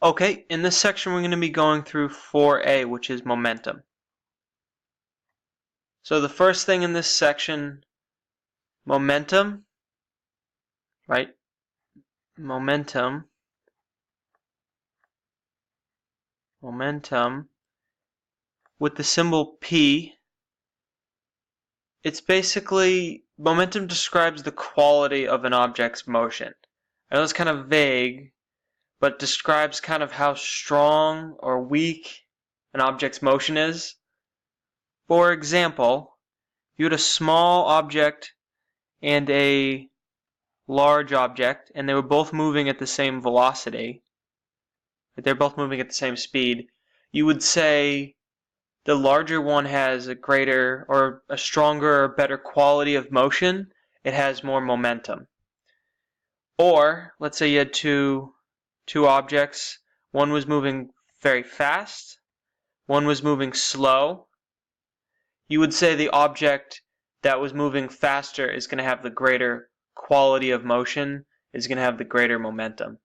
Okay, in this section we're going to be going through 4A, which is momentum. So the first thing in this section, momentum, right? Momentum. With the symbol P, it's basically, momentum describes the quality of an object's motion. I know it's kind of vague, but describes kind of how strong or weak an object's motion is. For example, you had a small object and a large object, and they were both moving at the same velocity. They're both moving at the same speed. You would say the larger one has a greater or a stronger or better quality of motion. It has more momentum. Or let's say you had two objects. One was moving very fast. One was moving slow. You would say the object that was moving faster is going to have the greater quality of motion, is going to have the greater momentum.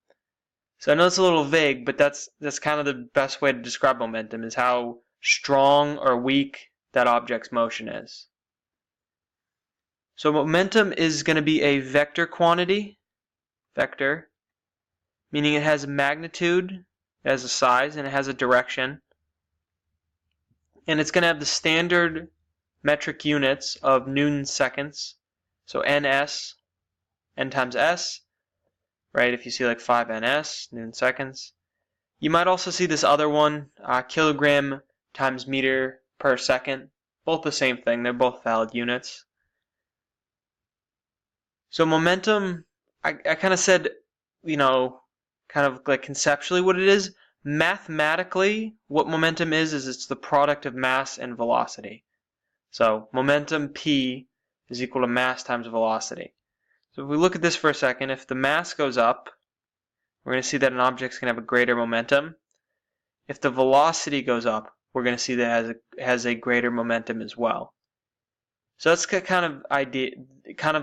So I know it's a little vague, but that's kind of the best way to describe momentum, is how strong or weak that object's motion is. So momentum is going to be a vector quantity, vector, meaning it has a magnitude, it has a size, and it has a direction. And it's going to have the standard metric units of Newton seconds. So ns, n times s, right? If you see like 5 ns, Newton seconds. You might also see this other one, kilogram times meter per second. Both the same thing. They're both valid units. So momentum, I kind of said, kind of like conceptually what it is. Mathematically, what momentum is it's the product of mass and velocity. So momentum P is equal to mass times velocity. So if we look at this for a second, if the mass goes up, we're going to see that an object's going to have a greater momentum. If the velocity goes up, we're going to see that it has a greater momentum as well. So that's kind of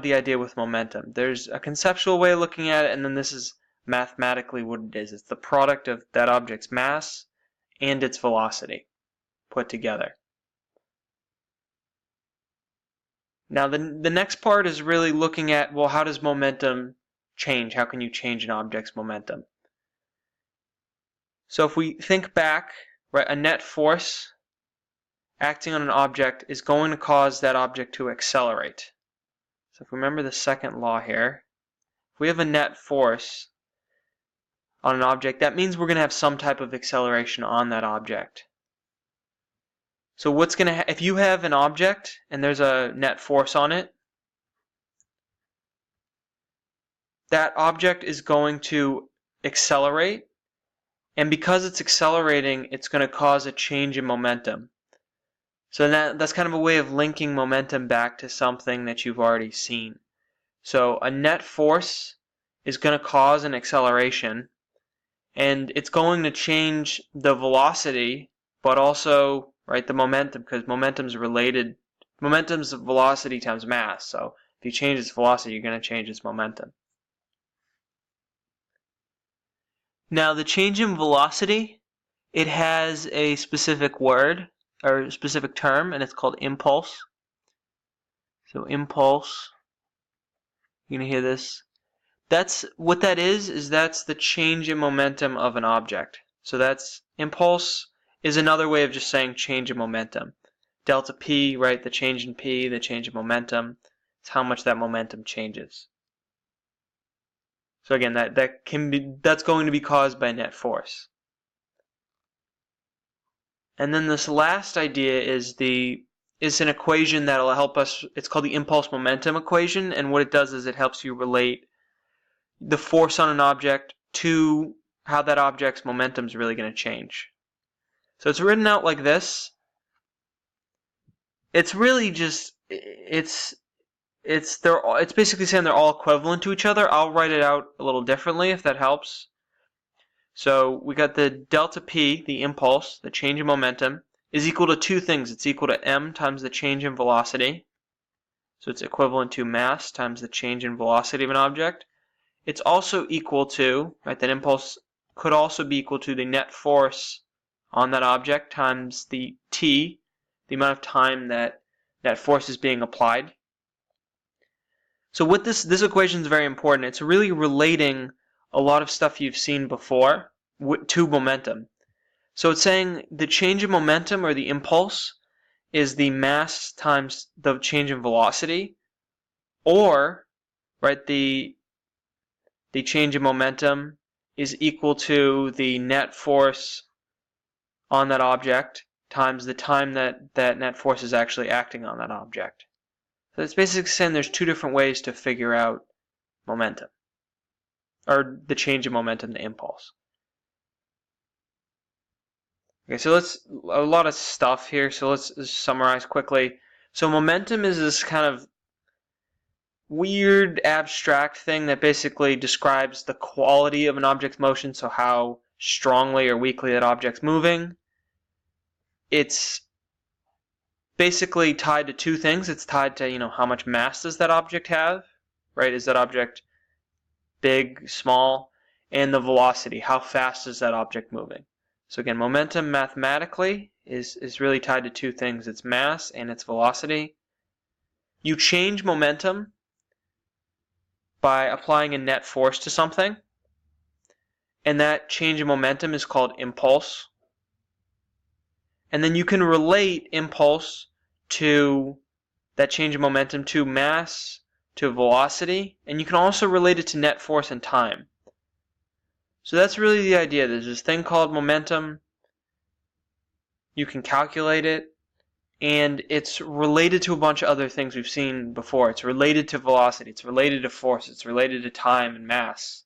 the idea with momentum. There's a conceptual way of looking at it, and then this is mathematically what it is. It's the product of that object's mass and its velocity put together. Now the next part is really looking at, well, how does momentum change? How can you change an object's momentum? So if we think back, right, a net force acting on an object is going to cause that object to accelerate. So if we remember the second law here, if we have a net force on an object, that means we're going to have some type of acceleration on that object. So what's going to if you have an object and there's a net force on it, that object is going to accelerate, and because it's accelerating, it's going to cause a change in momentum. So that's kind of a way of linking momentum back to something that you've already seen. So a net force is going to cause an acceleration, and it's going to change the velocity, but also, right, the momentum, because momentum's related. Momentum's velocity times mass. So if you change its velocity, you're going to change its momentum. Now the change in velocity, it has a specific word or a specific term, and it's called impulse. So impulse, you're going to hear this. That's what that is that's the change in momentum of an object. So that's impulse is another way of just saying change in momentum. Delta P, right, the change in P, the change in momentum, is how much that momentum changes. So again, that's going to be caused by net force. And then this last idea is an equation that'll help us. It's called the impulse momentum equation, and what it does is it helps you relate the force on an object to how that object's momentum is really going to change. So it's written out like this. It's really just it's basically saying they're all equivalent to each other. I'll write it out a little differently if that helps. So we got the delta P, the impulse, the change in momentum, is equal to two things. It's equal to m times the change in velocity. So it's equivalent to mass times the change in velocity of an object. It's also equal to, right, that impulse could also be equal to the net force on that object times the t, the amount of time that that force is being applied. So with this equation is very important. It's really relating a lot of stuff you've seen before to momentum. So it's saying the change in momentum or the impulse is the mass times the change in velocity, or right, the change in momentum is equal to the net force on that object times the time that that net force is actually acting on that object. So it's basically saying there's two different ways to figure out momentum, or the change in momentum, the impulse. Okay, so a lot of stuff here, so let's summarize quickly. So momentum is this kind of weird abstract thing that basically describes the quality of an object's motion, so how strongly or weakly that object's moving. It's basically tied to two things. It's tied to, how much mass does that object have, right? Is that object big, small? And the velocity, how fast is that object moving? So again, momentum mathematically is really tied to two things. It's mass and its velocity. You change momentum by applying a net force to something, and that change in momentum is called impulse. And then you can relate impulse to that change in momentum to mass, to velocity, and you can also relate it to net force and time. So that's really the idea. There's this thing called momentum. You can calculate it, and it's related to a bunch of other things we've seen before. It's related to velocity, it's related to force, it's related to time and mass.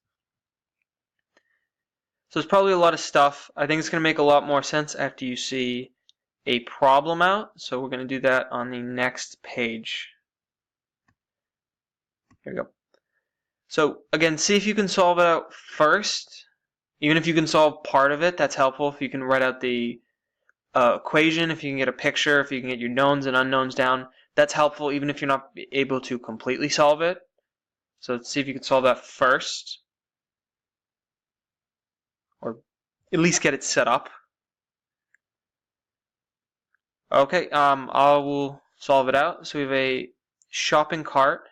So it's probably a lot of stuff. I think it's going to make a lot more sense after you see a problem out. So we're going to do that on the next page. Here we go. So again, see if you can solve it out first. Even if you can solve part of it, that's helpful. If you can write out the equation, if you can get a picture, if you can get your knowns and unknowns down, that's helpful even if you're not able to completely solve it. So let's see if you can solve that first, or at least get it set up. Okay, I will solve it out. So we have a shopping cart,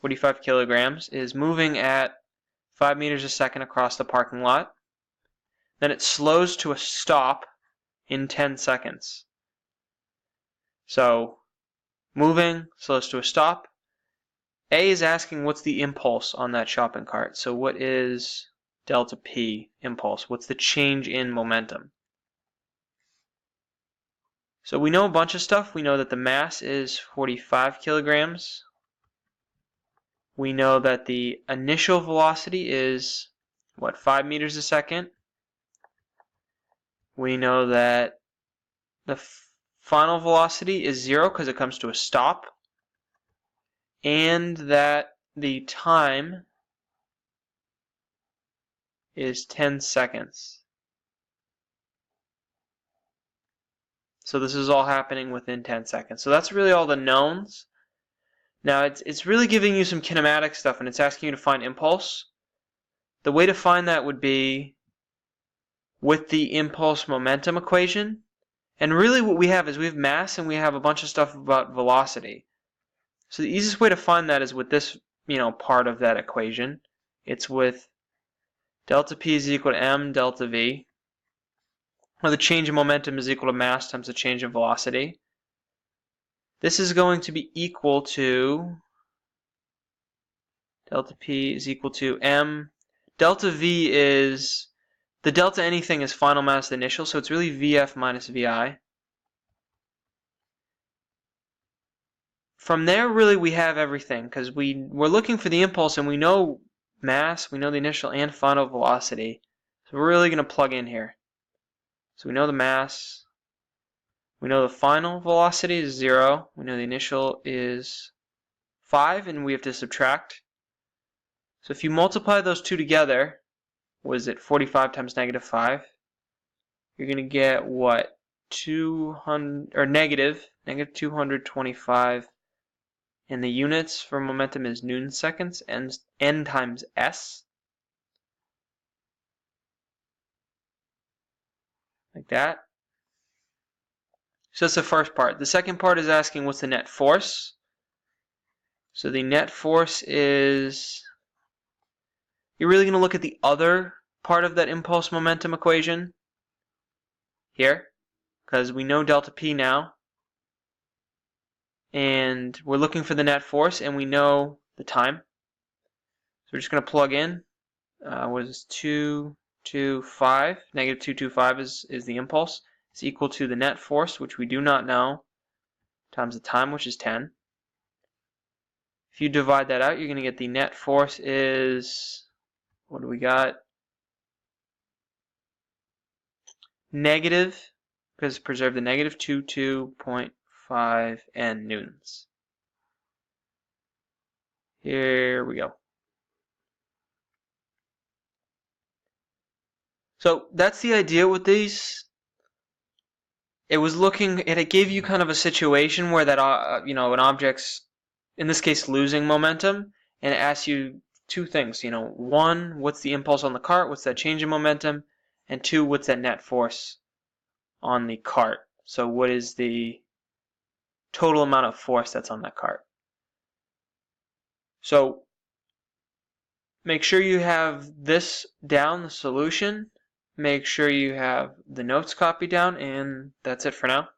45 kilograms, is moving at 5 meters a second across the parking lot. Then it slows to a stop in 10 seconds. So moving, slows to a stop. A is asking what's the impulse on that shopping cart. So what is delta P impulse? What's the change in momentum? So we know a bunch of stuff. We know that the mass is 45 kilograms. We know that the initial velocity is, 5 meters a second. We know that the final velocity is 0 because it comes to a stop. And that the time is 10 seconds. So this is all happening within 10 seconds. So that's really all the knowns. Now it's really giving you some kinematic stuff, and it's asking you to find impulse. The way to find that would be with the impulse momentum equation. And really what we have is we have mass and we have a bunch of stuff about velocity. So the easiest way to find that is with this, part of that equation. It's with delta P is equal to m delta V, where the change in momentum is equal to mass times the change in velocity. This is going to be equal to delta P is equal to m. Delta V is, the delta anything is final minus the initial, so it's really VF minus VI. From there, really, we have everything, because we're looking for the impulse, and we know mass, we know the initial and final velocity. So we're really going to plug in here. So we know the mass, we know the final velocity is 0, we know the initial is 5, and we have to subtract. So if you multiply those two together, what is it, 45 times negative 5? You're going to get what? 200, or negative 225. And the units for momentum is newton seconds, n times s. like that. So that's the first part. The second part is asking what's the net force. So the net force is, you're really going to look at the other part of that impulse momentum equation here, because we know delta P now, and we're looking for the net force, and we know the time. So we're just going to plug in, what is 225, negative 225 is the impulse. It's equal to the net force, which we do not know, times the time, which is 10. If you divide that out, you're going to get the net force is, what do we got? Negative, because preserve the negative 22.5 newtons. Here we go. So that's the idea with these. It gave you kind of a situation where that, an object's, in this case, losing momentum, and it asks you two things. One, what's the impulse on the cart? What's that change in momentum? And two, what's that net force on the cart? So what is the total amount of force that's on that cart? So make sure you have this down, the solution. Make sure you have the notes copied down, and that's it for now.